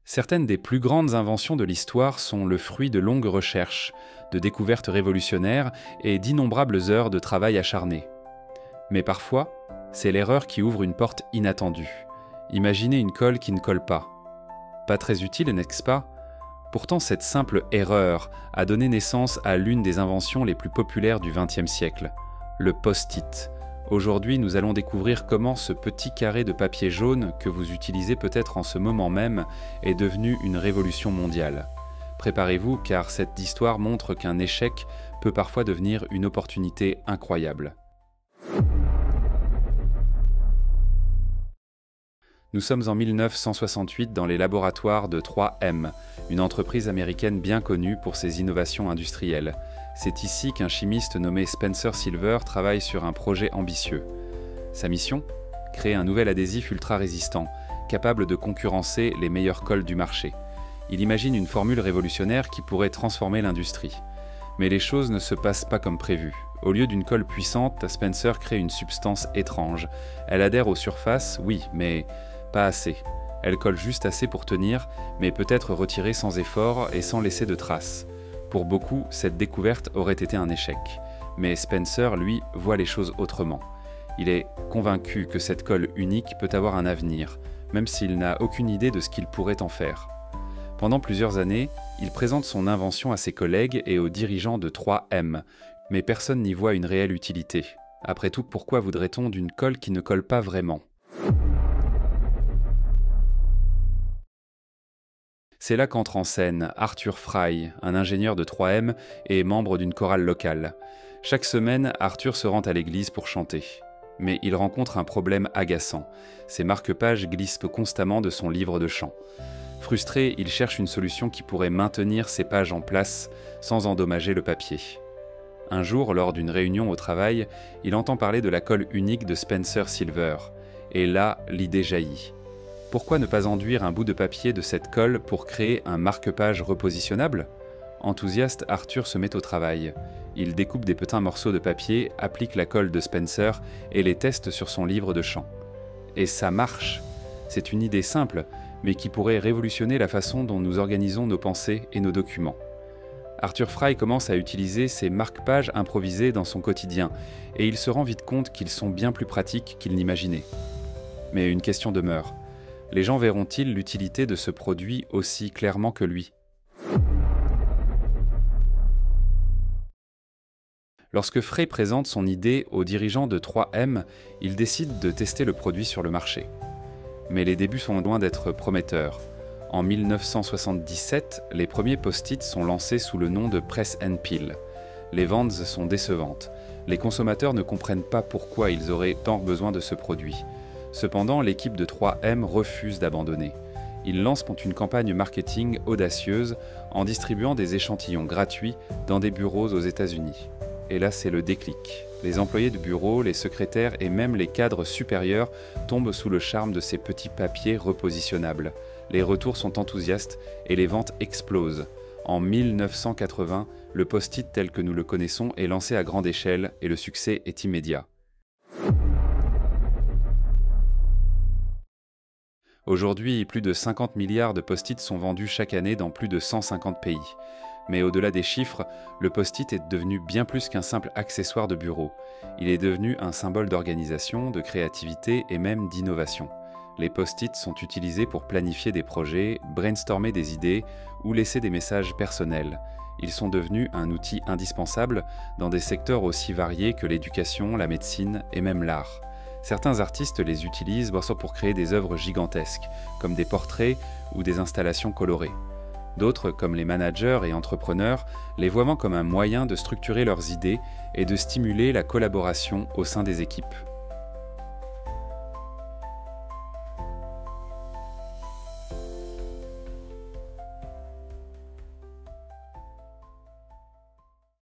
Certaines des plus grandes inventions de l'histoire sont le fruit de longues recherches, de découvertes révolutionnaires et d'innombrables heures de travail acharné. Mais parfois, c'est l'erreur qui ouvre une porte inattendue. Imaginez une colle qui ne colle pas. Pas très utile, n'est-ce pas? Pourtant, cette simple erreur a donné naissance à l'une des inventions les plus populaires du XXe siècle, le post-it. Aujourd'hui, nous allons découvrir comment ce petit carré de papier jaune que vous utilisez peut-être en ce moment même est devenu une révolution mondiale. Préparez-vous car cette histoire montre qu'un échec peut parfois devenir une opportunité incroyable. Nous sommes en 1968 dans les laboratoires de 3M, une entreprise américaine bien connue pour ses innovations industrielles. C'est ici qu'un chimiste nommé Spencer Silver travaille sur un projet ambitieux. Sa mission ? Créer un nouvel adhésif ultra résistant, capable de concurrencer les meilleures colles du marché. Il imagine une formule révolutionnaire qui pourrait transformer l'industrie. Mais les choses ne se passent pas comme prévu. Au lieu d'une colle puissante, Spencer crée une substance étrange. Elle adhère aux surfaces, oui, mais pas assez. Elle colle juste assez pour tenir, mais peut être retirée sans effort et sans laisser de traces. Pour beaucoup, cette découverte aurait été un échec. Mais Spencer, lui, voit les choses autrement. Il est convaincu que cette colle unique peut avoir un avenir, même s'il n'a aucune idée de ce qu'il pourrait en faire. Pendant plusieurs années, il présente son invention à ses collègues et aux dirigeants de 3M, mais personne n'y voit une réelle utilité. Après tout, pourquoi voudrait-on d'une colle qui ne colle pas vraiment ? C'est là qu'entre en scène Arthur Fry, un ingénieur de 3M et membre d'une chorale locale. Chaque semaine, Arthur se rend à l'église pour chanter. Mais il rencontre un problème agaçant. Ses marque-pages glissent constamment de son livre de chant. Frustré, il cherche une solution qui pourrait maintenir ses pages en place sans endommager le papier. Un jour, lors d'une réunion au travail, il entend parler de la colle unique de Spencer Silver. Et là, l'idée jaillit. Pourquoi ne pas enduire un bout de papier de cette colle pour créer un marque-page repositionnable ? Enthousiaste, Arthur se met au travail. Il découpe des petits morceaux de papier, applique la colle de Spencer et les teste sur son livre de chant. Et ça marche ! C'est une idée simple, mais qui pourrait révolutionner la façon dont nous organisons nos pensées et nos documents. Arthur Fry commence à utiliser ces marque-pages improvisés dans son quotidien, et il se rend vite compte qu'ils sont bien plus pratiques qu'il n'imaginait. Mais une question demeure. Les gens verront-ils l'utilité de ce produit aussi clairement que lui ? Lorsque Frey présente son idée aux dirigeants de 3M, il décide de tester le produit sur le marché. Mais les débuts sont loin d'être prometteurs. En 1977, les premiers post-it sont lancés sous le nom de Press and Peel. Les ventes sont décevantes. Les consommateurs ne comprennent pas pourquoi ils auraient tant besoin de ce produit. Cependant, l'équipe de 3M refuse d'abandonner. Ils lancent une campagne marketing audacieuse en distribuant des échantillons gratuits dans des bureaux aux États-Unis. Et là, c'est le déclic. Les employés de bureau, les secrétaires et même les cadres supérieurs tombent sous le charme de ces petits papiers repositionnables. Les retours sont enthousiastes et les ventes explosent. En 1980, le post-it tel que nous le connaissons est lancé à grande échelle et le succès est immédiat. Aujourd'hui, plus de 50 milliards de post-it sont vendus chaque année dans plus de 150 pays. Mais au-delà des chiffres, le post-it est devenu bien plus qu'un simple accessoire de bureau. Il est devenu un symbole d'organisation, de créativité et même d'innovation. Les post-it sont utilisés pour planifier des projets, brainstormer des idées ou laisser des messages personnels. Ils sont devenus un outil indispensable dans des secteurs aussi variés que l'éducation, la médecine et même l'art. Certains artistes les utilisent pour créer des œuvres gigantesques, comme des portraits ou des installations colorées. D'autres, comme les managers et entrepreneurs, les voient comme un moyen de structurer leurs idées et de stimuler la collaboration au sein des équipes.